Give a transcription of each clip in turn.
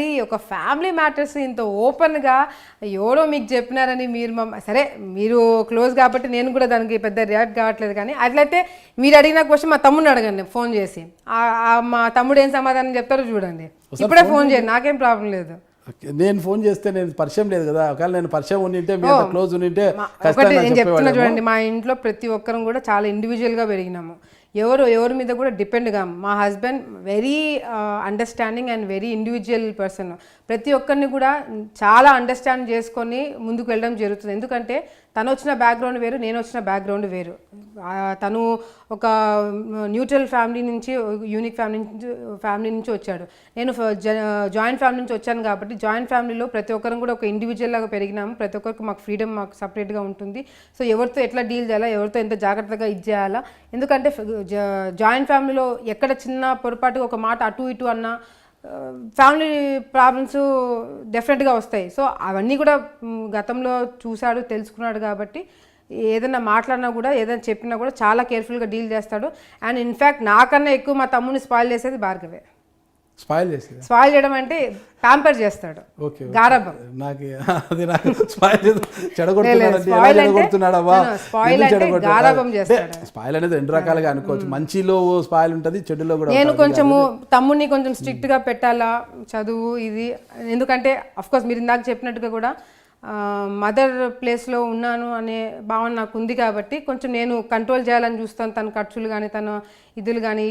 ఏంటండి ఒక family matters ఇంత ఓపెన్గా ఎవరో మీకు చెప్పినారని మీరు సరే మీరు క్లోజ్ కాబట్టి నేను కూడా దానికి పెద్ద రియాక్ట్ కావట్లేదు, కానీ అట్లయితే మీరు అడిగిన క్వశ్చన్ మా తమ్ముడిని అడగండి ఫోన్ చేసి, మా తమ్ముడు ఏం సమాధానం చెప్తారో చూడండి. ఇప్పుడే ఫోన్ చేయండి, నాకేం ప్రాబ్లం లేదు. నేను ఫోన్ చేస్తే నేను పరిచయం లేదు కదా, ఒకవేళ నేను పరిచయం ఉండింటే మీరు క్లోజ్ ఉండింటే ఒకటి నేను చెప్తున్నా చూడండి, మా ఇంట్లో ప్రతి ఒక్కరం కూడా చాలా ఇండివిజువల్గా పెరిగినాము. ఎవరి మీద కూడా డిపెండ్గా. మా husband very understanding and very individual person. ప్రతి ఒక్కరిని కూడా చాలా అండర్స్టాండ్ చేసుకొని ముందుకు వెళ్ళడం జరుగుతుంది. ఎందుకంటే తను వచ్చిన బ్యాక్గ్రౌండ్ వేరు, నేను వచ్చిన బ్యాక్గ్రౌండ్ వేరు. తను ఒక న్యూట్రల్ ఫ్యామిలీ నుంచి, యూనిక్ ఫ్యామిలీ నుంచి వచ్చాడు. నేను జాయింట్ ఫ్యామిలీ నుంచి వచ్చాను కాబట్టి జాయింట్ ఫ్యామిలీలో ప్రతి ఒక్కరం కూడా ఒక ఇండివిజువల్ లాగా పెరిగినాము. ప్రతి ఒక్కరికి మాకు ఫ్రీడమ్ మాకు సపరేట్గా ఉంటుంది. సో ఎవరితో ఎట్లా డీల్ చేయాలా, ఎవరితో ఎంత జాగ్రత్తగా ఇది చేయాలా. ఎందుకంటే జాయింట్ ఫ్యామిలీలో ఎక్కడ చిన్న పొరపాటుగా ఒక మాట అటు ఇటు అన్నా ఫ్యామిలీ ప్రాబ్లమ్స్ డెఫినెట్గా వస్తాయి. సో అవన్నీ కూడా గతంలో చూశాడు, తెలుసుకున్నాడు కాబట్టి ఏదైనా మాట్లాడినా కూడా ఏదైనా చెప్పినా కూడా చాలా కేర్ఫుల్గా డీల్ చేస్తాడు. అండ్ ఇన్ఫ్యాక్ట్ నాకన్నా ఎక్కువ మా తమ్ముని స్పాయిల్ చేసేది భార్గవే. స్పాయిల్ చేయడం అంటే ప్యాంపర్ చేస్తాడు, గారాబం. స్పాయిల్ అనేది రెండు రకాలుగా అనుకోవచ్చు, మంచిలో స్పాయిల్ ఉంటుంది, చెడులో కూడా. నేను కొంచెము తమ్ముడిని కొంచెం స్ట్రిక్ట్ గా పెట్టాలా చదువు ఇది, ఎందుకంటే అఫ్ కోర్స్ మీరు ఇందాక చెప్పినట్టుగా కూడా మదర్ ప్లేస్లో ఉన్నాను అనే భావన నాకు ఉంది కాబట్టి కొంచెం నేను కంట్రోల్ చేయాలని చూస్తాను. తన ఖర్చులు కానీ, తన ఇదులు కానీ,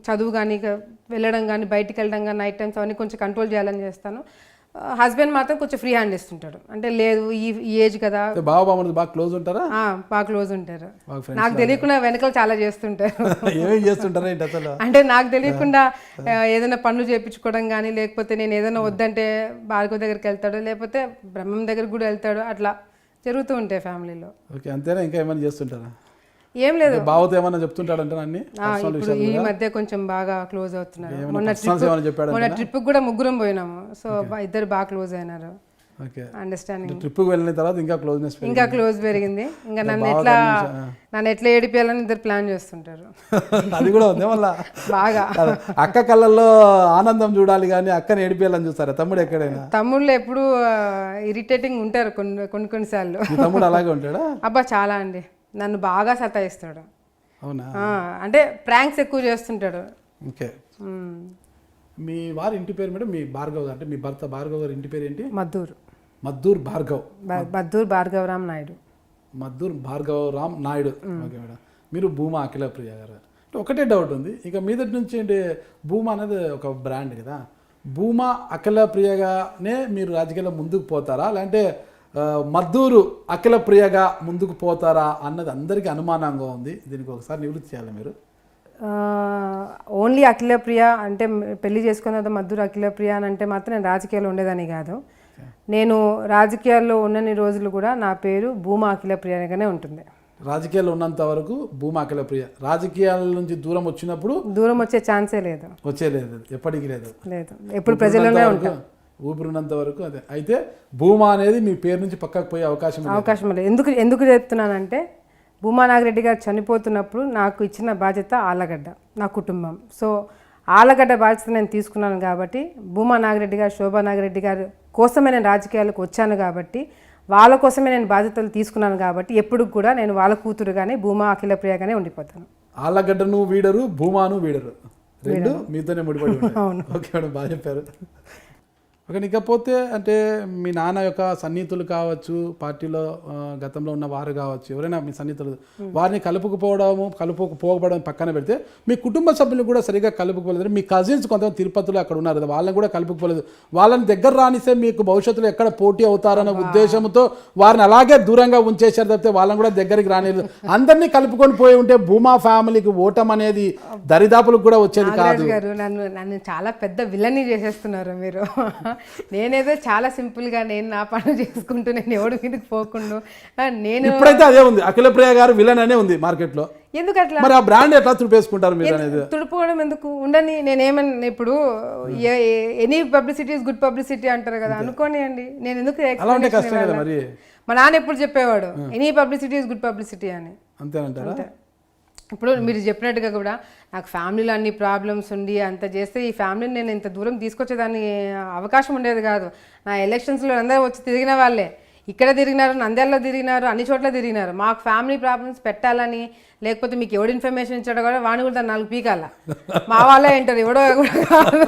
చదువు కానీ, వెళ్ళడం కానీ, బయటికి వెళ్ళడం కానీ, నైట్ టైమ్స్ అవన్నీ కొంచెం కంట్రోల్ చేయాలని చేస్తాను. హస్బెండ్ మాత్రం కొంచెం ఫ్రీ హ్యాండ్ ఇస్తుంటాడు. అంటే లేదు ఈ ఏజ్ కదా. బాగా క్లోజ్ ఉంటారా? బాగా క్లోజ్ ఉంటారు. నాకు తెలియకుండా వెనకాల చాలా చేస్తుంటారు. అంటే నాకు తెలియకుండా ఏదైనా పనులు చేయించుకోవడం కానీ, లేకపోతే నేను ఏదైనా వద్దంటే భార్గవ దగ్గరికి వెళ్తాడు, లేకపోతే బ్రహ్మం దగ్గరికి కూడా వెళ్తాడు. అట్లా జరుగుతూ ఉంటాయి ఫ్యామిలీలో. అంతేనా? ఇంకా ఏమైనా చేస్తుంటారా? ఏం లేదు, బావతో ఏమన్నా చెప్తుంటాడు అంటే అన్ని. ఇప్పుడు ఈ మధ్య కొంచెం బాగా క్లోజ్ అవుతున్నారు. మొన్న ట్రిప్ కూడా ముగ్గురం పోయినాము. సో ఇద్దరు బాగా క్లోజ్ అయినారు. అండర్స్టాండింగ్. ట్రిప్ వెళ్ళిన తర్వాత ఇంకా క్లోజ్ పెరిగింది. ఇంకా నన్ను ఎట్లా ఏడిపియాలని ఇద్దరు ప్లాన్ చేస్తుంటారు. అది కూడా ఉంది మళ్ళా బాగా. అక్క కళ్ళల్లో ఆనందం చూడాలి కానీ అక్కని ఏడిపియాలని చూస్తారా? తమ్ముడు ఎక్కడైనా? తమ్ముళ్ళు ఎప్పుడు ఇరిటేటింగ్ ఉంటారు కొన్నిసార్లు. తమ్ముడు అలాగే ఉంటాడా? అబ్బా చాలా అండి, నన్ను బాగా సతాయిస్తాడు. అవునా? అంటే ప్రాంక్స్ ఎక్కువ చేస్తుంటాడు. ఓకే. మీ వారి ఇంటి పేరు మేడం? మీ భార్గవ్ అంటే మీ భర్త భార్గవ్ గారి ఇంటి పేరు ఏంటి? మద్దూర్ భార్గవరామ్ నాయుడు. మద్దూర్ భార్గవరామ్ నాయుడు. Okay madam. మీరు భూమా అఖిలప్రియ గారు. ఒకటే డౌట్ ఉంది, ఇక మీదటి నుంచి ఏంటి, భూమా అనేది ఒక బ్రాండ్ కదా, భూమా అఖిలప్రియగానే మీరు రాజకీయాల్లో ముందుకు పోతారా, లేదంటే మద్దూరు అఖిలప్రియగా ముందుకు పోతారా అన్నది అందరికీ అనుమానంగా ఉంది. దీనికి ఒకసారి నివృత్తి చేయాలి మీరు. ఓన్లీ అఖిలప్రియ అంటే పెళ్లి చేసుకున్న తర్వాత మద్దూరు అఖిలప్రియ అని అంటే మాత్రం నేను రాజకీయాల్లో ఉండేదని కాదు. నేను రాజకీయాల్లో ఉన్నన్ని రోజులు కూడా నా పేరు భూమా అఖిలప్రియగానే ఉంటుంది. రాజకీయాల్లో ఉన్నంత వరకు భూమా అఖిలప్రియ. రాజకీయాల నుంచి దూరం వచ్చినప్పుడు దూరం వచ్చే ఛాన్సే లేదు, ఎప్పటికీ లేదు. ఎప్పుడు ప్రజల్లోనే ఉంటాం, ఊపిరినంత వరకు అదే. అయితే భూమా అనేది మీ పేరు నుంచి పక్కకు పోయే అవకాశం లేదు. ఎందుకు చెప్తున్నానంటే భూమా నాగిరెడ్డి గారు చనిపోతున్నప్పుడు నాకు ఇచ్చిన బాధ్యత ఆళ్ళగడ్డ, నా కుటుంబం. సో ఆళ్ళగడ్డ బాధ్యత నేను తీసుకున్నాను కాబట్టి, భూమా నాగిరెడ్డి గారు, శోభా నాగిరెడ్డి గారు కోసమే నేను రాజకీయాలకు వచ్చాను కాబట్టి, వాళ్ళ కోసమే నేను బాధ్యతలు తీసుకున్నాను కాబట్టి ఎప్పుడు కూడా నేను వాళ్ళ కూతురుగానే భూమా అఖిలప్రియగానే ఉండిపోతాను. ఆళ్ళగడ్డను వీడరు, భూమాను వీడరు, రెండు మీతోనే ముడిపడి ఉంటాయి. అవును. ఓకే మేడం, బాగా చెప్పారు. ఓకే. ఇకపోతే అంటే మీ నాన్న యొక్క సన్నిహితులు కావచ్చు, పార్టీలో గతంలో ఉన్న వారు కావచ్చు, ఎవరైనా మీ సన్నిహితులు, వారిని కలుపుకుపోవడం పక్కన పెడితే మీ కుటుంబ సభ్యులు కూడా సరిగా కలుపుకోలేదు. మీ కజిన్స్ కొంతమంది తిరుపతిలో అక్కడ ఉన్నారు కదా, వాళ్ళని కూడా కలుపుకోలేదు. వాళ్ళని దగ్గర రానిస్తే మీకు భవిష్యత్తులో ఎక్కడ పోటీ అవుతారన్న ఉద్దేశంతో వారిని అలాగే దూరంగా ఉంచేశారు తప్పితే వాళ్ళని కూడా దగ్గరికి రానిలేదు. అందరినీ కలుపుకొని పోయి ఉంటే భూమా ఫ్యామిలీకి ఓటం అనేది దరిదాపులకు కూడా వచ్చేది కాదు. నన్ను చాలా పెద్ద విలన్ని చేసేస్తున్నారు మీరు. నేనేదో చాలా సింపుల్గా నేను నా పనులు చేసుకుంటూ నేను ఎవరి మీదకి పోకుండా నేను ఇప్పుడైతే అదే ఉంది, అఖిలప్రియ గారు విలన్ అనే ఉంది మార్కెట్లో. ఎందుకు అట్లా? మరి ఆ బ్రాండ్ ఎట్లా తుడిపేసుకుంటారు మీరు అనేది? తుడుపుకోవడం ఎందుకు ఉండని. నేనేమన్నా ఇప్పుడు any publicity is good publicity అంటారు కదా, అనుకోనియండి. నేను ఎందుకు అలా ఉంటే కష్టం కదా మరి. మా నాన్న ఎప్పుడు చెప్పేవాడు any publicity is good publicity అని. అంతేనంటారా? ఇప్పుడు మీరు చెప్పినట్టుగా కూడా నాకు ఫ్యామిలీలో అన్ని ప్రాబ్లమ్స్ ఉండి అంత చేస్తే ఈ ఫ్యామిలీని నేను ఇంత దూరం తీసుకొచ్చేదాన్ని అవకాశం ఉండేది కాదు. నా ఎలక్షన్స్లో అందరూ వచ్చి తిరిగిన వాళ్ళే, ఇక్కడ తిరిగినారు, నంద్యాలలో తిరిగినారు, అన్ని చోట్ల తిరిగినారు. మాకు ఫ్యామిలీ ప్రాబ్లమ్స్ పెట్టాలని, లేకపోతే మీకు ఎవడు ఇన్ఫర్మేషన్ ఇచ్చాడో కూడా వాడిని కూడా దాన్ని 4 పీకాల, మా వాళ్ళే వింటారు, ఎవడో కూడా కాదు.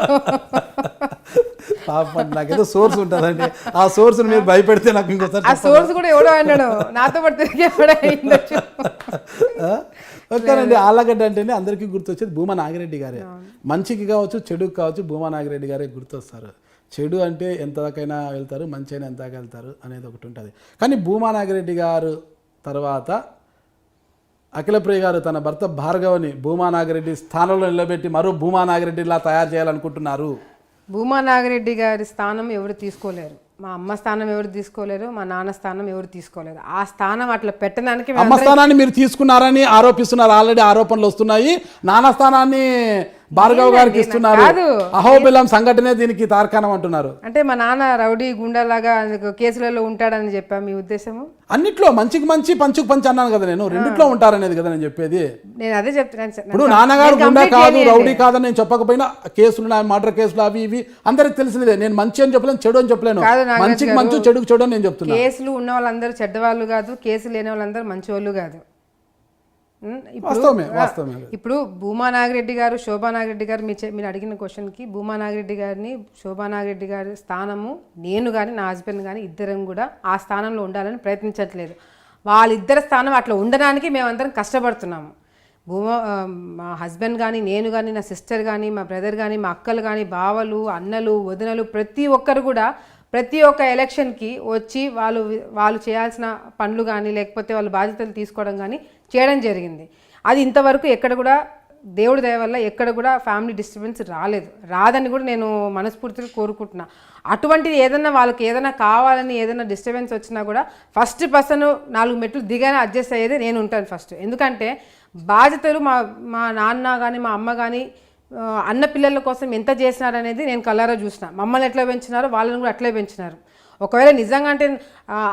పాపం నాకేదో సోర్స్ ఉంటుందండి, ఆ సోర్స్ మీరు భయపెడితే నాకు ఇంకోసారి ఆ సోర్స్ కూడా ఎవడో అన్నాడు, నాతో పాటు తిరిగే కూడా అయిండొచ్చు. ఓకేనండి. ఆళ్ళగడ్డ అంటేనే అందరికీ గుర్తొచ్చేది భూమా నాగిరెడ్డి గారే. మంచికి కావచ్చు చెడుకి కావచ్చు భూమా నాగిరెడ్డి గారే గుర్తొస్తారు. చెడు అంటే ఎంతకైనా వెళ్తారు, మంచి అయినా ఎంతగా వెళ్తారు అనేది ఒకటి ఉంటుంది. కానీ భూమా నాగిరెడ్డి గారు తర్వాత అఖిలప్రియ గారు తన భర్త భార్గవని భూమా నాగిరెడ్డి స్థానంలో నిలబెట్టి మరో భూమా నాగిరెడ్డిలా తయారు చేయాలనుకుంటున్నారు. భూమా నాగిరెడ్డి గారి స్థానం ఎవరు తీసుకోలేరు, మా అమ్మ స్థానం ఎవరు తీసుకోలేరు, మా నాన్న స్థానం ఎవరు తీసుకోలేరు. ఆ స్థానం అట్లా పెట్టడానికి అమ్మ స్థానాన్ని మీరు తీసుకున్నారని ఆరోపిస్తున్నారు, ఆల్రెడీ ఆరోపణలు వస్తున్నాయి. నాన్న స్థానాన్ని భార్గవ్ గారికి ఇస్తున్నారు, అహోబిలం సంఘటనే దీనికి తార్కాణం అంటున్నారు. అంటే మా నాన్న రౌడీ గుండాలాగా కేసులలో ఉంటాడని చెప్పా మీ ఉద్దేశము? అన్నిట్లో మంచికి మంచి పంచుకు పంచి అన్నాను కదా, నేను రెండిట్లో ఉంటారనేది కదా నేను చెప్పేది. నేను అదే చెప్తున్నాను సార్. ఇప్పుడు నాన్నగారు గుండా కాదు రౌడీ కాదని నేను చెప్పకపోయినా కేసులు మర్డర్ కేసులు అవి ఇవి అందరికి తెలిసిందే. నేను మంచి అని చెప్పలేను, చెడు అని చెప్పలేను, మంచికి మంచి చెడుకు చెడు అని నేను చెప్తున్నా. కేసులు ఉన్న వాళ్ళందరూ చెడ్డవాళ్ళు కాదు, కేసులు లేని వాళ్ళందరూ మంచి వాళ్ళు కాదు. ఇప్పుడు భూమా నాగిరెడ్డి గారు, శోభా నాగిరెడ్డి గారు, మీరు అడిగిన క్వశ్చన్కి భూమా నాగిరెడ్డి గారిని, శోభా నాగిరెడ్డి గారి స్థానము నేను కానీ నా హస్బెండ్ కానీ ఇద్దరం కూడా ఆ స్థానంలో ఉండాలని ప్రయత్నించట్లేదు. వాళ్ళిద్దరి స్థానం అట్లా ఉండడానికి మేమందరం కష్టపడుతున్నాము. మా హస్బెండ్ కానీ, నేను కానీ, నా సిస్టర్ కానీ, మా బ్రదర్ కానీ, మా అక్కలు కానీ, బావలు, అన్నలు, వదినలు, ప్రతి ఒక్కరు కూడా ప్రతి ఒక్క ఎలక్షన్కి వచ్చి వాళ్ళు చేయాల్సిన పనులు కానీ లేకపోతే వాళ్ళ బాధ్యతలు తీసుకోవడం కానీ చేయడం జరిగింది. అది ఇంతవరకు ఎక్కడ కూడా దేవుడి దయ వల్ల ఎక్కడ కూడా ఫ్యామిలీ డిస్టర్బెన్స్ రాదని కూడా నేను మనస్ఫూర్తిగా కోరుకుంటున్నా. అటువంటిది ఏదైనా వాళ్ళకి ఏదైనా కావాలని ఏదైనా డిస్టర్బెన్స్ వచ్చినా కూడా ఫస్ట్ పర్సన్ 4 మెట్లు దిగానే అడ్జస్ట్ అయ్యేది నేను ఉంటాను ఫస్ట్. ఎందుకంటే బాధ్యతలు మా నాన్న కానీ మా అమ్మ కానీ అన్న పిల్లల కోసం ఎంత చేసినారనేది నేను కళ్ళారా చూసిన. మమ్మల్ని ఎట్లా పెంచినారో వాళ్ళని కూడా అట్లే పెంచినారు. ఒకవేళ నిజంగా అంటే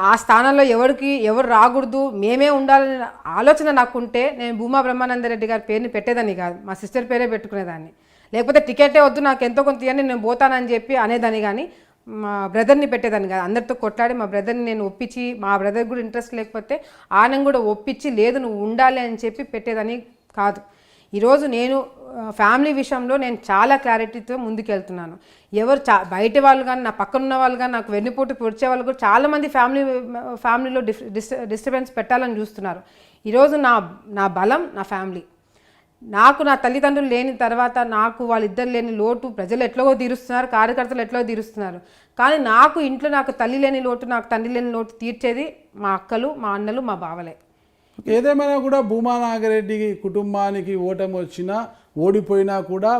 ఆ స్థానంలో ఎవరు రాకూడదు, మేమే ఉండాలనే ఆలోచన నాకుంటే నేను భూమా బ్రహ్మానందరెడ్డి గారి పేరుని పెట్టేదాన్ని కాదు, మా సిస్టర్ పేరే పెట్టుకునేదాన్ని. లేకపోతే టికెటే వద్దు నాకు ఎంతో కొంత ఇవ్వండి నేను పోతానని చెప్పి అనేదాన్ని, కానీ మా బ్రదర్ని పెట్టేదాన్ని కాదు. అందరితో కొట్లాడి మా బ్రదర్ని నేను ఒప్పించి, మా బ్రదర్ కూడా ఇంట్రెస్ట్ లేకపోతే ఆయన కూడా ఒప్పించి లేదు నువ్వు ఉండాలి అని చెప్పి పెట్టేదాన్ని కాదు. ఈరోజు నేను ఫ్యామిలీ విషయంలో నేను చాలా క్లారిటీతో ముందుకెళ్తున్నాను. బయట వాళ్ళు కానీ నా పక్కన ఉన్న వాళ్ళు కానీ నాకు వెన్నుపోటు పొడిచే వాళ్ళు కూడా చాలామంది ఫ్యామిలీలో డిస్టర్బెన్స్ పెట్టాలని చూస్తున్నారు. ఈరోజు నా బలం నా ఫ్యామిలీ. నాకు నా తల్లిదండ్రులు లేని తర్వాత నాకు వాళ్ళిద్దరు లేని లోటు ప్రజలు ఎట్లాగో తీరుస్తున్నారు, కార్యకర్తలు ఎట్లాగో తీరుస్తున్నారు. కానీ నాకు ఇంట్లో నాకు తల్లి లేని లోటు, నాకు తండ్రి లేని లోటు తీర్చేది మా అక్కలు, మా అన్నలు, మా బావలే. ఏదేమైనా కూడా భూమా నాగిరెడ్డి కుటుంబానికి ఓటమి వచ్చినా ఓడిపోయినా కూడా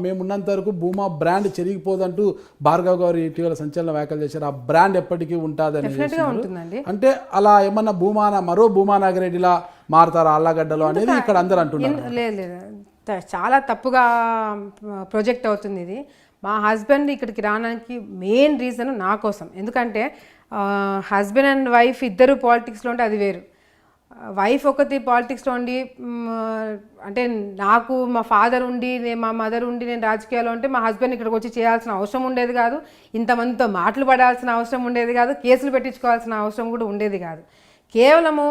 మేమున్నంత వరకు భూమా బ్రాండ్ చెరిగిపోదంటూ భార్గవ్ గారు ఇటీవల సంచలన వ్యాఖ్యలు చేశారు. ఆ బ్రాండ్ ఎప్పటికీ ఉంటుందని. అంటే అలా ఏమన్నా మరో భూమా నాగిరెడ్డిలా మారుతారా ఆళ్ళగడ్డలో అనేది ఇక్కడ అందరూ అంటున్నారు. లేదు, చాలా తప్పుగా ప్రొజెక్ట్ అవుతుంది ఇది. మా హస్బెండ్ ఇక్కడికి రావడానికి మెయిన్ రీజన్ నా కోసం. ఎందుకంటే హస్బెండ్ అండ్ వైఫ్ ఇద్దరు పాలిటిక్స్లో ఉంటే అది వేరు. వైఫ్ ఒకటి పాలిటిక్స్లో ఉండి అంటే నాకు మా ఫాదర్ ఉండి మా మదర్ ఉండి నేను రాజకీయాల్లో ఉంటే మా హస్బెండ్ ఇక్కడికి వచ్చి చేయాల్సిన అవసరం ఉండేది కాదు, ఇంతమందితో మాటలు పడాల్సిన అవసరం ఉండేది కాదు, కేసులు పెట్టించుకోవాల్సిన అవసరం కూడా ఉండేది కాదు. కేవలము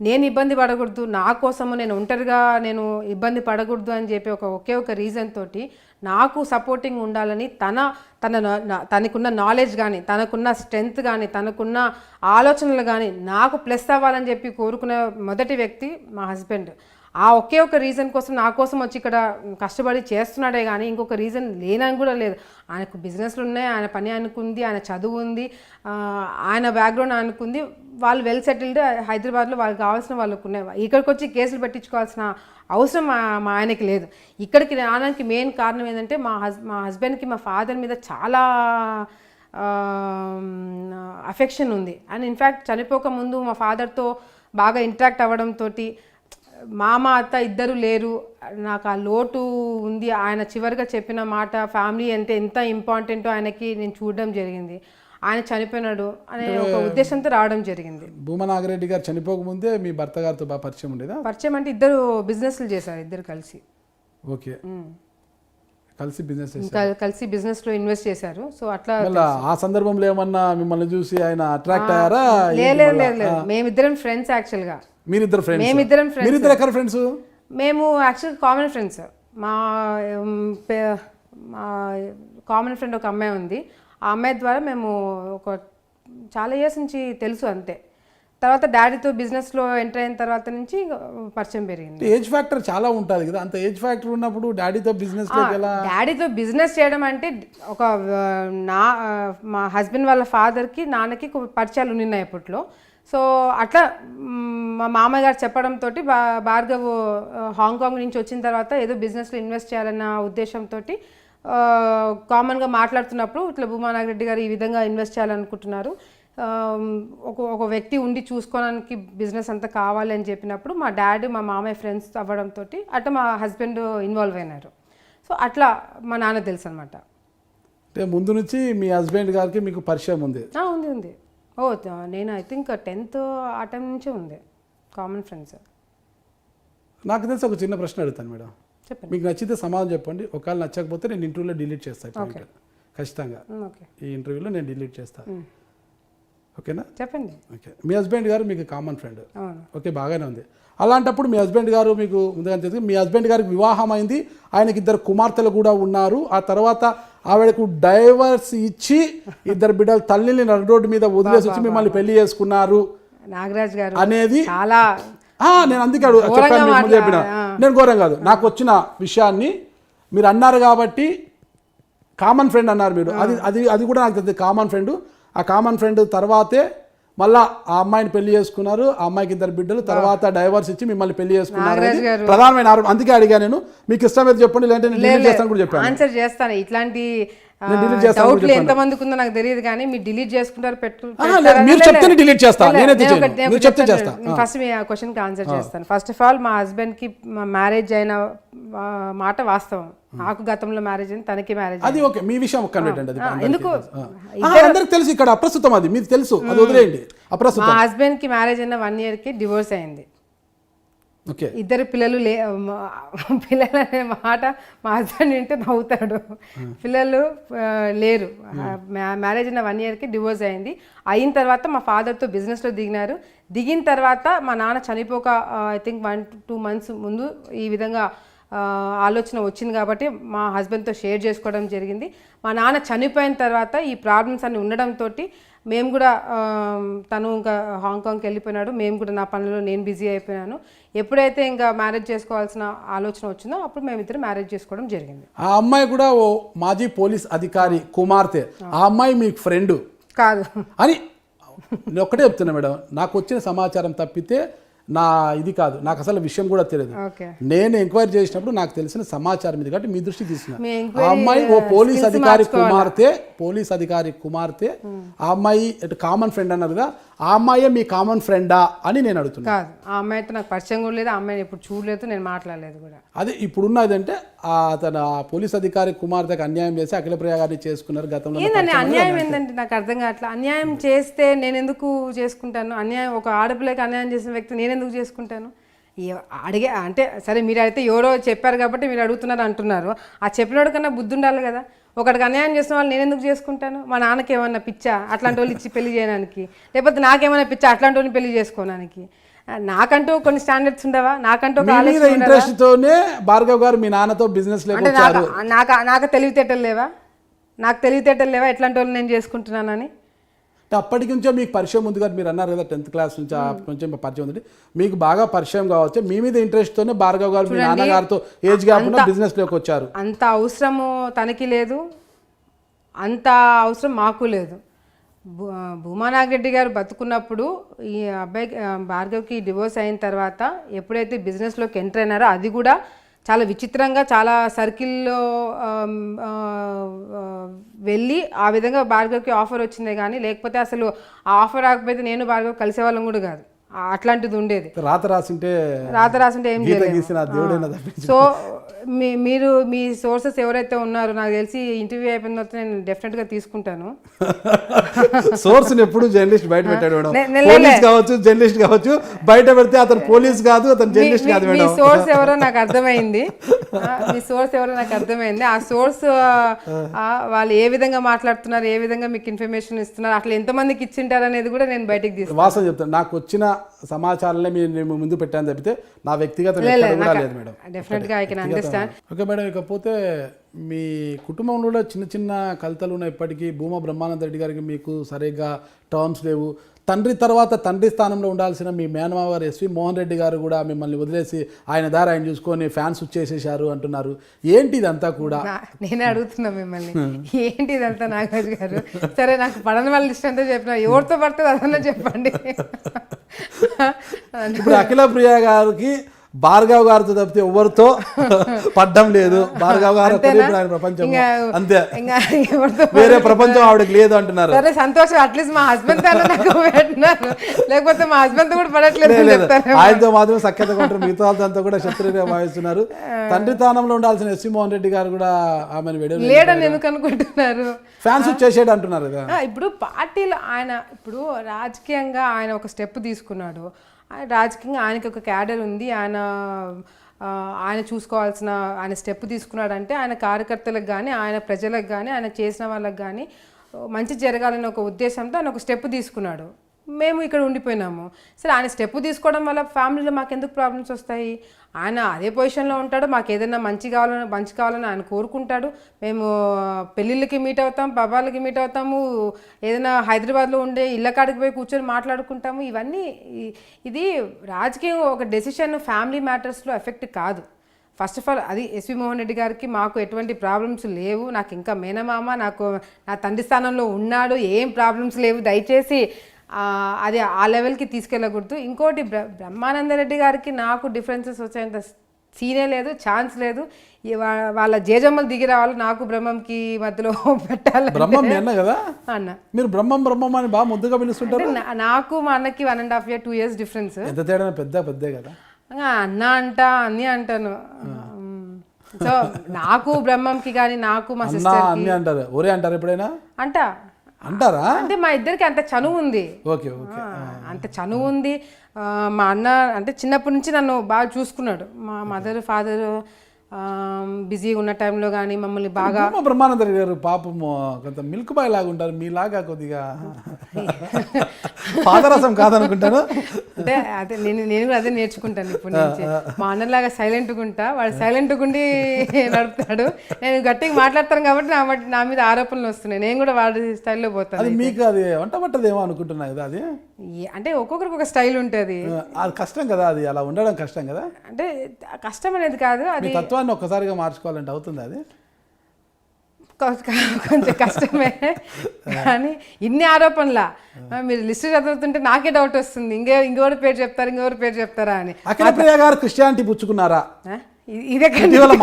నేను ఇబ్బంది పడకూడదు, నా కోసము నేను ఒంటరిగా నేను ఇబ్బంది పడకూడదు అని చెప్పి ఒకే ఒక రీజన్ తోటి నాకు సపోర్టింగ్ ఉండాలని తనకున్న నాలెడ్జ్ కానీ తనకున్న స్ట్రెంగ్త్ కానీ తనకున్న ఆలోచనలు కానీ నాకు ప్లస్ అవ్వాలని చెప్పి కోరుకునే మొదటి వ్యక్తి మా హస్బెండ్. ఆ ఒకే ఒక రీజన్ కోసం నా కోసం వచ్చి ఇక్కడ కష్టపడి చేస్తున్నాడే కానీ ఇంకొక రీజన్ లేనని కూడా లేదు. ఆయనకు బిజినెస్లు ఉన్నాయి, ఆయన పని అనుకుంది, ఆయన చదువు ఉంది, ఆయన బ్యాక్గ్రౌండ్ అనుకుంది, వాళ్ళు వెల్ సెటిల్డ్ హైదరాబాద్లో వాళ్ళకి కావాల్సిన వాళ్ళకు ఉన్నాయి. ఇక్కడికి వచ్చి కేసులు పెట్టించుకోవాల్సిన అవసరం మా ఆయనకి లేదు. ఇక్కడికి రావడానికి మెయిన్ కారణం ఏంటంటే మా హస్బెండ్కి మా ఫాదర్ మీద చాలా అఫెక్షన్ ఉంది. అండ్ ఇన్ఫ్యాక్ట్ చనిపోక ముందు మా ఫాదర్తో బాగా ఇంటరాక్ట్ అవ్వడంతో మామ అత్త ఇద్దరు లేరు, నాకు ఆ లోటు ఉంది. ఆయన చివరిగా చెప్పిన మాట ఫ్యామిలీ అంటే ఎంత ఇంపార్టెంటో ఆయనకి నేను చూడడం జరిగింది. ఆయన చనిపోయినాడు అనే ఒక ఉద్దేశంతో రావడం జరిగింది. భూమా నాగిరెడ్డి గారు చనిపోకముందే మీ భర్త గారితో బాగా పరిచయం ఉండేదా? పరిచయం అంటే ఇద్దరు బిజినెస్లు చేశారు, ఇద్దరు కలిసి. ఓకే, కలిసి బిజినెస్ కలిసి బిజినెస్ లో ఇన్వెస్ట్ చేశారు. సో అట్లా ఆ సందర్భంలో ఏమన్నా మిమ్మల్ని చూసి ఆయన అట్రాక్ట్ అయ్యారా? లేదు, మేమిద్దరం ఫ్రెండ్స్. యాక్చువల్ గా మీరిద్దరు ఫ్రెండ్స్? మేమిద్దరం ఫ్రెండ్స్. మీరిద్దరు ఎక్కడ ఫ్రెండ్స్? మేము యాక్చువల్ కామన్ ఫ్రెండ్స్. మా కామన్ ఫ్రెండ్ ఒక అమ్మాయి ఉంది. ఆ అమ్మాయి ద్వారా మేము ఒక చాలా ఇయర్స్ నుంచి తెలుసు అంతే. తర్వాత డాడీతో బిజినెస్లో ఎంటర్ అయిన తర్వాత నుంచి పరిచయం పెరిగింది. ఏజ్ ఫ్యాక్టర్ చాలా ఉంటుంది కదా, అంత ఏజ్ ఫ్యాక్టర్ ఉన్నప్పుడు డాడీతో బిజినెస్ డాడీతో బిజినెస్ చేయడం అంటే ఒక మా హస్బెండ్ వాళ్ళ ఫాదర్కి నాన్నకి పరిచయాలు ఉన్నాయి అప్పట్లో. సో అట్లా మా మామయ్య గారు చెప్పడంతో భార్గవ్ హాంకాంగ్ నుంచి వచ్చిన తర్వాత ఏదో బిజినెస్లో ఇన్వెస్ట్ చేయాలన్న ఉద్దేశంతో కామన్గా మాట్లాడుతున్నప్పుడు ఇట్లా భూమా నాగిరెడ్డి గారు ఈ విధంగా ఇన్వెస్ట్ చేయాలనుకుంటున్నారు, ఒక వ్యక్తి ఉండి చూసుకోవడానికి బిజినెస్ అంతా కావాలి అని చెప్పినప్పుడు మా డాడీ మా మామయ్య ఫ్రెండ్స్ అవ్వడంతో అట్లా మా హస్బెండ్ ఇన్వాల్వ్ అయినారు. సో అట్లా మా నాన్న తెలుసు అనమాట. అంటే ముందు నుంచి మీ హస్బెండ్ గారికి మీకు పరిచయం ఉంది? ఉంది. నేను ఐ థింక్ 10th ఆ టైం నుంచే ఉంది, కామన్ ఫ్రెండ్స్. నాకు తెలిసి ఒక చిన్న ప్రశ్న అడుగుతాను మేడం, చెప్పండి. మీకు నచ్చితే సమాధానం చెప్పండి, ఒకవేళ నచ్చకపోతే నేను ఇంటర్వ్యూలో డిలీట్ చేస్తాను. ఖచ్చితంగా ఈ ఇంటర్వ్యూలో నేను డిలీట్ చేస్తాను. ఓకేనా? చెప్పండి. ఓకే, మీ హస్బెండ్ గారు మీకు కామన్ ఫ్రెండ్. ఓకే, బాగానే ఉంది. అలాంటప్పుడు మీ హస్బెండ్ గారు మీకు ముందుగా తెలుసు, మీ హస్బెండ్ గారికి వివాహం అయింది, ఆయనకి 2 కుమార్తెలు కూడా ఉన్నారు. ఆ తర్వాత ఆవిడకు డైవర్స్ ఇచ్చి 2 బిడ్డల తల్లిని నడు రోడ్డు మీద వదిలేసి వచ్చి మిమ్మల్ని పెళ్లి చేసుకున్నారు నాగరాజ్ గారు అనేది చాలా నేను అందుకే చెప్పిన నేను ఘోరం కాదు. నాకు వచ్చిన విషయాన్ని మీరు అన్నారు కాబట్టి కామన్ ఫ్రెండ్ అన్నారు మీరు, అది కూడా నాకు తెలియదు కామన్ ఫ్రెండ్. ఆ కామన్ ఫ్రెండ్ తర్వాతే మళ్ళా ఆ అమ్మాయిని పెళ్లి చేసుకున్నారు, ఆ అమ్మాయికి 2 బిడ్డలు, తర్వాత డైవర్స్ ఇచ్చి మిమ్మల్ని పెళ్లి చేసుకున్నారు. ప్రధానమైన ఆరోపణ. అందుకే అడిగా నేను, మీకు ఇష్టమైతే చెప్పండి, లేదంటే నేను డిలీట్ చేస్తాను కూడా చెప్పాను. ఆన్సర్ చేస్తాను. ఇట్లాంటి డౌట్లు ఎంతమందికి ఉందో నాకు తెలియదు కానీ మీరు డిలీట్ చేసుకుంటారు మీరు చెప్తే డిలీట్ చేస్తాను. ఫస్ట్ మీ క్వశ్చన్ కి ఆన్సర్ చేస్తాను. ఫస్ట్ ఆఫ్ ఆల్ మా హస్బెండ్ కి మ్యారేజ్ అయిన మాట వాస్తవం. నాకు గతంలో మ్యారేజ్ అయింది, తనకి మ్యారేజ్. అది ఓకే, మీ విషయం ఎందుకు అందరికి తెలుసు, ఇక్కడ అప్రస్తుతం, అది మీకు తెలుసు, అది వదిలేయండి. అప్రస్తుతం. మా హస్బెండ్ కి మ్యారేజ్ అయిన 1 year కి డివోర్స్ అయింది. ఓకే, 2 పిల్లలు పిల్లలు అనే మాట మా హస్బెండ్ వింటే నవ్వుతాడు. పిల్లలు లేరు. మ్యారేజ్ అయిన 1 year కి డివోర్స్ అయింది. అయిన తర్వాత మా ఫాదర్తో బిజినెస్లో దిగినారు. దిగిన తర్వాత మా నాన్న చనిపోక ఐ థింక్ 1 to 2 months ముందు ఈ విధంగా ఆలోచన వచ్చింది కాబట్టి మా హస్బెండ్తో షేర్ చేసుకోవడం జరిగింది. మా నాన్న చనిపోయిన తర్వాత ఈ ప్రాబ్లమ్స్ అన్ని ఉండడంతో మేము కూడా తను ఇంకా హాంకాంగ్కి వెళ్ళిపోయినాడు, మేము కూడా నా పనుల్లో నేను బిజీ అయిపోయాను. ఎప్పుడైతే ఇంకా మ్యారేజ్ చేసుకోవాల్సిన ఆలోచన వచ్చిందో అప్పుడు మేమిద్దరు మ్యారేజ్ చేసుకోవడం జరిగింది. ఆ అమ్మాయి కూడా ఓ మాజీ పోలీస్ అధికారి కుమార్తె. ఆ అమ్మాయి మీకు ఫ్రెండ్ కాదు అని నేను ఒక్కటే చెప్తున్నా మేడం, నాకు వచ్చిన సమాచారం తప్పితే నా ఇది కాదు, నాకు అసలు విషయం కూడా తెలియదు. నేను ఎంక్వైరీ చేసినప్పుడు నాకు తెలిసిన సమాచారం ఇది కాబట్టి మీ దృష్టికి తీసుకున్నా. ఆ అమ్మాయి ఓ పోలీస్ అధికారి కుమార్తె. ఆ అమ్మాయి కామన్ ఫ్రెండ్ అన్నారు కదా, ఆ అమ్మాయే మీ కామన్ ఫ్రెండా అని నేను అడుగుతున్నా. కాదు, ఆ అమ్మాయితో నాకు పరిచయం కూడా లేదు, ఆ అమ్మాయిని ఎప్పుడు చూడలేదు, నేను మాట్లాడలేదు కూడా. అదే ఇప్పుడున్నది అంటే తన పోలీస్ అధికారి కుమార్తెకు అన్యాయం చేసి అఖిలప్రియ గారిని చేసుకున్నారు గతంలో. ఏంటంటే అన్యాయం ఏంటంటే నాకు అర్థం కావట్లా. అన్యాయం చేస్తే నేను ఎందుకు చేసుకుంటాను? అన్యాయం ఒక ఆడపిల్లకి అన్యాయం చేసిన వ్యక్తి నేను ఎందుకు చేసుకుంటాను? అడిగే అంటే సరే, మీరు అయితే ఎవరో చెప్పారు కాబట్టి మీరు అడుగుతున్నారు అంటున్నారు. ఆ చెప్పినోడు కన్నా బుద్ధి ఉండాలి కదా. ఒకటికి అన్యాయం చేసిన వాళ్ళు నేను ఎందుకు చేసుకుంటాను? మా నాన్నకి ఏమన్నా పిచ్చా అట్లాంటి వాళ్ళు ఇచ్చి పెళ్లి చేయడానికి? లేకపోతే నాకేమైనా పిచ్చా అట్లాంటి వాళ్ళని పెళ్లి చేసుకోవడానికి? నాకంటూ కొన్ని స్టాండర్డ్స్ ఉండవా? నాకంటూ ఇంట్రెస్ట్ తోనే భార్గవ్ గారు మీ నాన్నతో బిజినెస్ నాకు తెలివితేటలు లేవా? ఎట్లాంటి వాళ్ళు నేను చేసుకుంటున్నానని? అప్పటి నుంచో మీకు పరిచయం ఉంది కదా, మీరు అన్నారు కదా 10th క్లాస్ నుంచి అప్పటి నుంచే పరిచయం ఉంది. మీకు బాగా పరిచయం కావచ్చు, మీ మీద ఇంట్రెస్ట్ తోనే భార్గవ్ గారు మీ నాన్నగారితో ఏజ్ గ్యాప్ ఉన్న బిజినెస్ లోకి వచ్చారు. అంత అవసరము తనకి లేదు, అంత అవసరం మాకు లేదు. భూమా నాగిరెడ్డి గారు బతుకున్నప్పుడు ఈ అబ్బాయికి భార్గవ్కి డివోర్స్ అయిన తర్వాత ఎప్పుడైతే బిజినెస్లోకి ఎంటర్ అయినారో అది కూడా చాలా విచిత్రంగా చాలా సర్కిల్లో వెళ్ళి ఆ విధంగా భార్గవ్కి ఆఫర్ వచ్చిందే కానీ లేకపోతే అసలు ఆ ఆఫర్ రాకపోతే నేను భార్గవ్ కలిసేవాళ్ళం కూడా కాదు. అట్లాంటిది ఉండేది. రాత రాసింటే ఏం గీత చేయలేదు. గీసిన దేవుడైనా తప్పించు. సో మీరు మీ సోర్సెస్ ఎవరైతే ఉన్నారో నాకు తెలిసి ఇంటర్వ్యూ అయిపోయిన తర్వాత నేను డెఫినెట్గా తీసుకుంటాను. సోర్స్ ఎప్పుడు జర్నలిస్ట్ బయట పెట్టాడు మేడం. లే- పోలీస్ కావచ్చు, జర్నలిస్ట్ కావచ్చు, బయట పెడితే అతను పోలీస్ కాదు, అతను జర్నలిస్ట్ కాదు మీ మేడం. సోర్స్ ఎవరో నాకు అర్థమైంది. మీ సోర్స్ ఎవరో నాకు అర్థమైంది. ఆ సోర్స్ వాళ్ళు ఏ విధంగా మాట్లాడుతున్నారు, ఏ విధంగా మీకు ఇన్ఫర్మేషన్ ఇస్తున్నారు, అట్లా ఎంతమందికి ఇచ్చింటారు అనేది కూడా నేను బయటకు తీసుకుంటాను. వాస్తవం చెప్తాను, నాకు వచ్చిన సమాచారాలనే మీరు ముందు పెట్టాను తప్పితే నా వ్యక్తిగత ఎక్కడ కూడా లేదు మేడం. డెఫినెట్గా I can understand. Okay madam, ఇకపోతే మీ కుటుంబంలో కూడా చిన్న చిన్న కలతలు ఉన్నాయి ఇప్పటికీ. భూమా బ్రహ్మానంద రెడ్డి గారికి మీకు సరిగ్గా టర్మ్స్ లేవు. తండ్రి తర్వాత తండ్రి స్థానంలో ఉండాల్సిన మీ మేనమావ గారు ఎస్వి మోహన్ రెడ్డి గారు కూడా మిమ్మల్ని వదిలేసి ఆయన దారి ఆయన చూసుకొని ఫ్యాన్స్ వచ్చేసేసారు అంటున్నారు. ఏంటి ఇదంతా కూడా? నేనే అడుగుతున్నా మిమ్మల్ని, ఏంటి ఇదంతా నాగరాజు గారు? సరే, నాకు పడని వాళ్ళ లిస్ట్ అంతా చెప్పిన, ఎవరితో పడుతుంది అదన్నా చెప్పండి. ఇప్పుడు అఖిల ప్రియ గారికి భార్గవ్ గారితో తప్పితే ఎవరితో పడ్డం లేదు. భార్గవ్ గారు ఆయన ప్రపంచం అంతే, వేరే ప్రపంచం ఆవిడకి లేదు అంటున్నారు. సరే, సంతోషం. అట్లీస్ట్ మా హస్బెండ్ తో నాకు పెట్టినారు, లేకపోతే మా హస్బెండ్ తో కూడా పడట్లేదు. ఆయనతో మాత్రం సఖ్యతగా ఉంటారు, మిగతా వాళ్ళతో కూడా శత్రువుగా భావిస్తున్నారు. తండ్రి స్థానంలో ఉండాల్సిన ఎస్వి మోహన్ రెడ్డి గారు కూడా ఆమెను లేడని ఎందుకు అనుకుంటున్నారు? ఫ్యాన్స్ వచ్చేసాడు అంటున్నారు కదా. ఇప్పుడు పార్టీలో ఆయన ఇప్పుడు రాజకీయంగా ఆయన ఒక స్టెప్ తీసుకున్నాడు. రాజకీయంగా ఆయనకి ఒక క్యాడర్ ఉంది. ఆయన చూసుకోవాల్సిన ఆయన స్టెప్ తీసుకున్నాడంటే ఆయన కార్యకర్తలకు కానీ, ఆయన ప్రజలకు కానీ, ఆయన చేసిన వాళ్ళకి కానీ మంచి జరగాలని ఒక ఉద్దేశంతో ఆయన ఒక స్టెప్ తీసుకున్నాడు. మేము ఇక్కడ ఉండిపోయినాము. సరే, ఆయన స్టెప్ తీసుకోవడం వల్ల ఫ్యామిలీలో మాకు ఎందుకు ప్రాబ్లమ్స్ వస్తాయి? ఆయన అదే పొజిషన్లో ఉంటాడు, మాకు ఏదైనా మంచి కావాలని ఆయన కోరుకుంటాడు. మేము పెళ్ళిళ్ళకి మీట్ అవుతాం, పబ్బాలకి మీట్ అవుతాము, ఏదైనా హైదరాబాద్లో ఉండే ఇళ్ళ కాడికి పోయి కూర్చొని మాట్లాడుకుంటాము. ఇవన్నీ ఇది రాజకీయం ఒక డెసిషన్ ఫ్యామిలీ మ్యాటర్స్లో ఎఫెక్ట్ కాదు. ఫస్ట్ ఆఫ్ ఆల్ అది ఎస్వి మోహన్ రెడ్డి గారికి మాకు ఎటువంటి ప్రాబ్లమ్స్ లేవు. నాకు ఇంకా మేనమామ నాకు నా తండ్రి స్థానంలో ఉన్నాడు, ఏం ప్రాబ్లమ్స్ లేవు. దయచేసి అది ఆ లెవెల్కి తీసుకెళ్ళకూడదు. ఇంకోటి బ్రహ్మానందరెడ్డి గారికి నాకు డిఫరెన్సెస్ వచ్చేంత సీనే లేదు, ఛాన్స్ లేదు. వాళ్ళ జేజమ్మలు దిగి రావాలి, నాకు బ్రహ్మంకి మధ్యలో పెట్టాలి. బ్రహ్మం మీ అన్న కదా అన్న, మీరు బ్రహ్మం అని బాగా ముద్దుగా పిలుస్తుంటారు. నాకు మా అన్నకి 1.5 year 2 years డిఫరెన్స్. ఎంత తేడా? పెద్దే కదా. అన్న అన్ని అంటాను. సో నాకు బ్రహ్మంకి కానీ నాకు మా సిస్టర్ అన్ని అంటారు. ఒరే అంటారు ఎప్పుడైనా? అంటారా? అంటే మా ఇద్దరికి అంత చనువు ఉంది. ఓకే, అంత చనువు ఉంది. మా అన్న అంటే చిన్నప్పటి నుంచి నన్ను బాగా చూసుకున్నాడు. మా మదర్ ఫాదర్ బిజీగా ఉన్న టైంలో కానీ మమ్మల్ని బాగా. బ్రహ్మానంద గారు పాపం కొంత మిల్క్ బాయ్ లాగా ఉంటారు, మీలాగా కొద్దిగా పాదరసం కాదనుకుంటాను. అంటే అదే నేను కూడా అదే నేర్చుకుంటాను ఇప్పటి నుంచి. మా అన్నలాగా సైలెంట్గా ఉంటా, వాడు సైలెంట్గా ఉండి నడుపుతాడు. నేను గట్టిగా మాట్లాడతాను కాబట్టి నా మీద ఆరోపణలు వస్తున్నాయి. నేను కూడా వాడి స్టైల్లో పోతాను. మీకు అది వంట పట్టదేమో అనుకుంటున్నా కదా. అది అంటే ఒక్కొక్కరికి ఒక స్టైల్ ఉంటుంది. అది కష్టం కదా, అది అలా ఉండడం కష్టం కదా. అంటే కష్టం అనేది కాదు, అది తత్వాన్ని ఒక్కసారిగా మార్చుకోవాలంటే అవుతుంది. అది కొంచెం కష్టమే. కానీ ఇన్ని ఆరోపణలా మీరు లిస్ట్ చదువుతుంటే నాకే డౌట్ వస్తుంది, ఇంకెవరి పేరు చెప్తారా అని. అఖిల ప్రియ గారు క్రిస్టియానిటీ పుచ్చుకున్నారా? ఇదే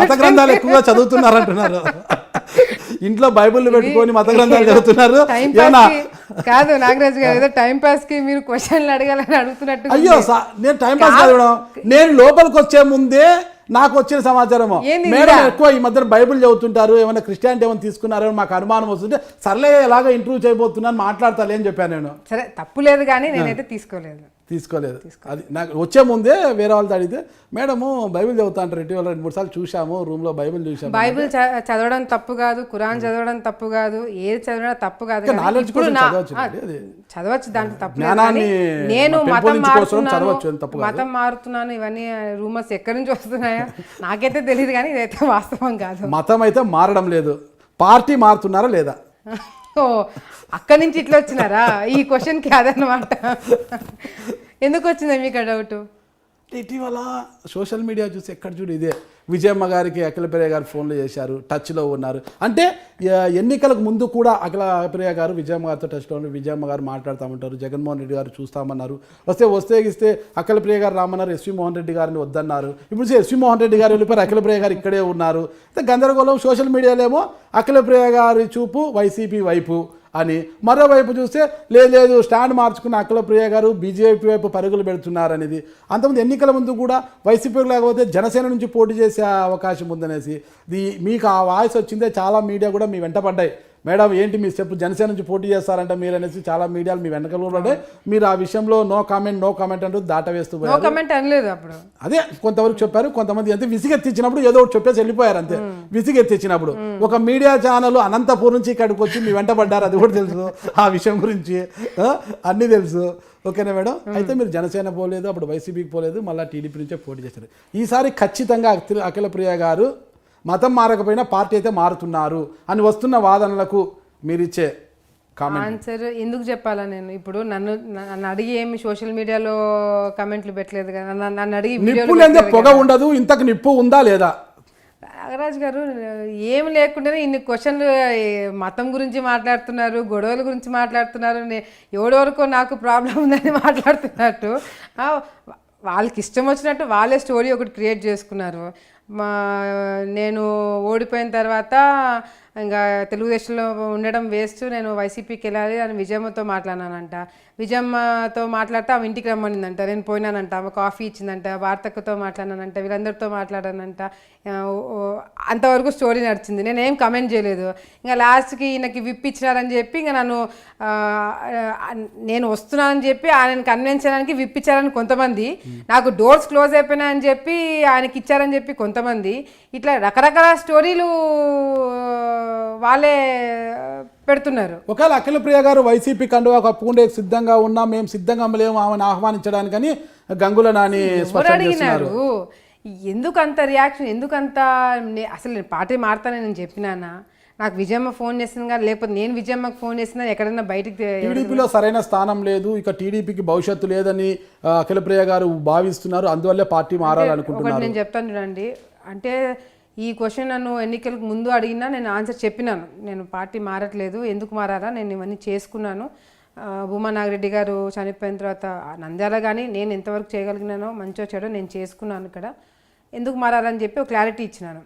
మత గ్రంథాలు ఎక్కువగా చదువుతున్నారంటున్నారు. ఇంట్లో బైబుల్ పెట్టుకొని మత గ్రంథాలు చదువుతున్నారు. కాదు నాగరాజు గారు, ఏదో టైం పాస్ కి మీరు క్వశ్చన్లు అడగాలని అడుగుతున్నట్టు. అయ్యో, నేను టైం పాస్ కాదు, నేను లోపలికి వచ్చే ముందే నాకు వచ్చిన సమాచారం, మేడం ఎక్కువ ఈ మధ్య బైబుల్ చదువుతుంటారు, ఏమైనా క్రిస్టియానిటీ ఏమైనా తీసుకున్నారో మాకు అనుమానం వస్తుంటే సర్లే ఎలాగో ఇంటర్వ్యూ చేయబోతున్నాను మాట్లాడతాలే అని చెప్పాను నేను. సరే, తప్పు లేదు కానీ నేనైతే తీసుకోలేదు. అది నాకు వచ్చే ముందే వేరే వాళ్ళతో అడిగితే మేడము బైబిల్ చదువుతా అంటారు, ఇటీవల 2-3 సార్లు చూసాము, రూమ్ లో బైబిల్ చూసాము. బైబిల్ చదవడం తప్పు కాదు, ఖురాన్ చదవడం తప్పు కాదు, ఏది చదవడం తప్పు కాదు. చదవచ్చు, దాంట్లో తప్పు లేదు. నేను మతం మారుతున్నాను, ఇవన్నీ రూమర్స్ ఎక్కడి నుంచి వస్తున్నాయా నాకైతే తెలియదు, కానీ ఇదైతే వాస్తవం కాదు. మతం అయితే మారడం లేదు, పార్టీ మారుతున్నారా లేదా? ఓ, అక్కడి నుంచి ఇట్లా వచ్చినారా? ఈ క్వశ్చన్కి అదనమాట. ఎందుకు వచ్చిందా మీకు డౌట్? ఇటీవల సోషల్ మీడియా చూసి ఎక్కడ చూడు ఇదే, విజయమ్మ గారికి అఖిల ప్రియ గారు ఫోన్లు చేశారు, టచ్లో ఉన్నారు. అంటే ఎన్నికలకు ముందు కూడా అఖిల ప్రియ గారు విజయమ్మ గారితో టచ్లో ఉన్నారు, విజయమ్మ గారు మాట్లాడుతామంటారు, జగన్మోహన్ రెడ్డి గారు చూస్తామన్నారు, వస్తే అఖిల ప్రియ గారు రామన్నారు, ఎస్వి మోహన్ రెడ్డి గారిని వద్దన్నారు. ఇప్పుడు ఎస్వి మోహన్ రెడ్డి గారు వెళ్ళిపోయారు, అఖిల ప్రియ గారు ఇక్కడే ఉన్నారు. గందరగోళం. సోషల్ మీడియాలో ఏమో అఖిల ప్రియ గారి చూపు వైసీపీ వైపు, అని, మరోవైపు చూస్తే లేదు స్టాండ్ మార్చుకున్న అఖిల ప్రియ గారు బీజేపీ వైపు పరుగులు పెడుతున్నారు అనేది. అంతకుముందు ఎన్నికల ముందు కూడా వైసీపీ లేకపోతే జనసేన నుంచి పోటీ చేసే అవకాశం ఉందనేసి మీకు ఆ వాయిస్ వచ్చిందే. చాలా మీడియా కూడా మీ వెంట పడ్డాయి, మేడం ఏంటి మీ స్టెప్ జనసేన నుంచి పోటీ చేస్తారంట మీరు అనేసి చాలా మీడియాలు మీ వెనకలు పడ్డాయి. మీరు ఆ విషయంలో నో కామెంట్ అంటూ దాటవేస్తూ పోయారు. కామెంట్ అనలేదు అప్పుడు. అదే కొంతవరకు చెప్పారు, కొంతమంది అంతే విసిగెత్తిచ్చినప్పుడు ఏదో ఒకటి చెప్పేసి వెళ్ళిపోయారు అంతే. విసిగెత్తిచ్చినప్పుడు ఒక మీడియా ఛానల్ అనంతపూర్ నుంచి ఇక్కడికి వచ్చి మీ వెంట పడ్డారు, అది కూడా తెలుసు. ఆ విషయం గురించి అన్నీ తెలుసు. ఓకేనా మేడం? అయితే మీరు జనసేన పోలేదు, అప్పుడు వైసీపీకి పోలేదు, మళ్ళీ టీడీపీ నుంచే పోటీ చేశారు. ఈసారి ఖచ్చితంగా అఖిల ప్రియ గారు మతం మారకపోయినా పార్టీ అయితే మారుతున్నారు అని వస్తున్న వాదనలకు మీరిచ్చే ఆన్సర్ ఎందుకు చెప్పాలా? నేను ఇప్పుడు నన్ను అడిగి ఏమి సోషల్ మీడియాలో కమెంట్లు పెట్టలేదు కదా, నన్ను అడిగి నిప్పు పొగ ఉండదు, ఇంతకు నిప్పు ఉందా లేదా? నాగరాజ్ గారు ఏమి లేకుండానే ఇన్ని క్వశ్చన్లు మతం గురించి మాట్లాడుతున్నారు, గొడవల గురించి మాట్లాడుతున్నారు, ఎవడెవరికో నాకు ప్రాబ్లం ఉందని మాట్లాడుతున్నట్టు వాళ్ళకి ఇష్టం వచ్చినట్టు వాళ్ళే స్టోరీ ఒకటి క్రియేట్ చేసుకున్నారు. నేను ఓడిపోయిన తర్వాత ఇంకా తెలుగుదేశంలో ఉండడం వేస్ట్, నేను వైసీపీకి వెళ్ళాలి అని విజయమ్మతో మాట్లాడినానంట. విజయమ్మతో మాట్లాడితే ఆమె ఇంటికి రమ్మనిందంట, నేను పోయినానంట. ఆమె కాఫీ ఇచ్చిందంట, వార్తక్కతో మాట్లాడానంట, వీళ్ళందరితో మాట్లాడానంట. అంతవరకు స్టోరీ నడిచింది, నేనేం కమెంట్ చేయలేదు. ఇంకా లాస్ట్కి ఈయనకి విప్ ఇచ్చినారని చెప్పి ఇంకా నేను వస్తున్నానని చెప్పి ఆయన కన్విన్స్ చేయడానికి విప్ ఇచ్చారని కొంతమంది, నాకు డోర్స్ క్లోజ్ అయిపోయినాయని చెప్పి ఆయనకి ఇచ్చారని చెప్పి కొంతమంది, ఇట్లా రకరకాల స్టోరీలు వాళ్ళే పెడుతున్నారు. ఒకవేళ అఖిల ప్రియ గారు వైసీపీ కండువా కప్పుకుంటే సిద్ధంగా ఉన్నాం, మేము సిద్ధంగా లేము ఆమెను ఆహ్వానించడానికని గంగుల నాని అడిగినారు. ఎందుకంత రియాక్షన్, ఎందుకంత? అసలు నేను పార్టీ మారుతానని నేను చెప్పినానా? నాకు విజయమ్మ ఫోన్ చేసింది కానీ, లేకపోతే నేను విజయమ్మకి ఫోన్ చేసినా ఎక్కడైనా బయటికి. టీడీపీలో సరైన స్థానం లేదు, ఇక టీడీపీకి భవిష్యత్తు లేదని అఖిల ప్రియ గారు భావిస్తున్నారు, అందువల్లే పార్టీ మారాలనుకుంటున్నారు. ఒకటి నేను చెప్తాను చూడండి, అంటే ఈ క్వశ్చన్ నన్ను ఎన్నికలకు ముందు అడిగినా నేను ఆన్సర్ చెప్పినాను. నేను పార్టీ మారట్లేదు, ఎందుకు మారారా, నేను ఇవన్నీ చేసుకున్నాను. భూమా నాగిరెడ్డి గారు చనిపోయిన తర్వాత నంద్యాల కానీ నేను ఎంతవరకు చేయగలిగినానో మంచో చెడో నేను చేసుకున్నాను. ఇక్కడ ఎందుకు మారాలని చెప్పి ఒక క్లారిటీ ఇచ్చినాను.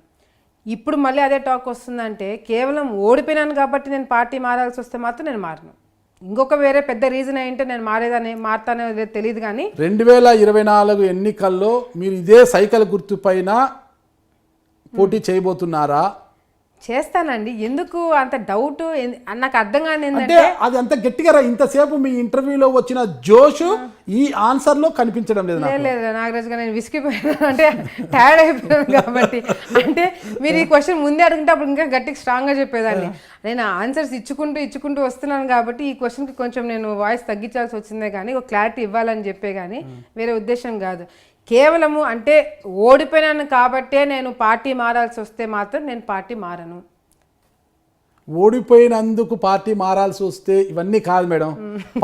ఇప్పుడు మళ్ళీ అదే టాక్ వస్తుందంటే కేవలం ఓడిపోయినాను కాబట్టి నేను పార్టీ మారాల్సి వస్తే మాత్రం నేను మారను. ఇంకొక వేరే పెద్ద రీజన్ ఏంటంటే నేను మారతానో తెలియదు కానీ 2024 ఎన్నికల్లో మీరు ఇదే సైకిల్ గుర్తు పైన పోటీ చేయబోతున్నారా? చేస్తానండి. ఎందుకు అంత డౌట్? నాకు అర్థం కాని ఏంటంటే అది అంత గట్టిగా ఇంతసేపు మీ ఇంటర్వ్యూలో వచ్చిన జోష్ ఈ ఆన్సర్ లో కనిపించడం లేదు. లేదు నాగరాజ్ గారు, నేను విసిగిపోయాను, అంటే టైర్డ్ అయిపోయాను కాబట్టి. అంటే మీరు ఈ క్వశ్చన్ ముందే అడిగితే అప్పుడు ఇంకా గట్టిగా స్ట్రాంగ్గా చెప్పేదాన్ని. నేను ఆన్సర్స్ ఇచ్చుకుంటూ వస్తున్నాను కాబట్టి ఈ క్వశ్చన్కి కొంచెం నేను వాయిస్ తగ్గించాల్సి వచ్చిందే కానీ ఒక క్లారిటీ ఇవ్వాలని చెప్పే కానీ వేరే ఉద్దేశం కాదు. కేవలము అంటే ఓడిపోయినాను కాబట్టే నేను పార్టీ మారాల్సి వస్తే మాత్రం నేను పార్టీ మారను. ఓడిపోయినందుకు పార్టీ మారాల్సి వస్తే ఇవన్నీ కాదు మేడం,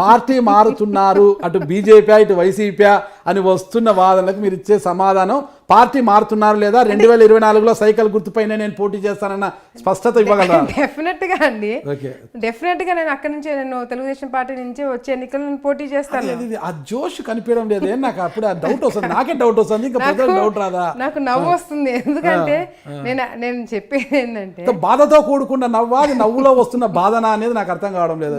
పార్టీ మారుతున్నారు అటు బీజేపీ ఇటు వైసీపీ అని వస్తున్న వాదనలకు మీరు ఇచ్చే సమాధానం పార్టీ మారుతున్నారు లేదా 2024లో సైకిల్ గుర్తుపైన నేను పోటీ చేస్తానన్న స్పష్టత ఇవ్వగలరా? డెఫినెట్ గా అండి, డెఫినెట్ గా నేను అక్కడి నుంచి నేను తెలుగుదేశం పార్టీ నుంచి వచ్చే ఎన్నికలు నేను పోటీ చేస్తాను. ఆ జోష్ కనిపించడం లేదు, నాకు అప్పుడు ఆ డౌట్ వస్తుంది, నాకే డౌట్ వస్తుంది, ఇంకా ప్రజలకు డౌట్ రాదా? నాకు నవ్వు వస్తుంది, ఎందుకంటే నేను చెప్పేది ఏంటంటే బాధతో కూడుకున్న నవ్వా, నవ్వులో వస్తున్న బాధన అనేది నాకు అర్థం కావడం లేదు.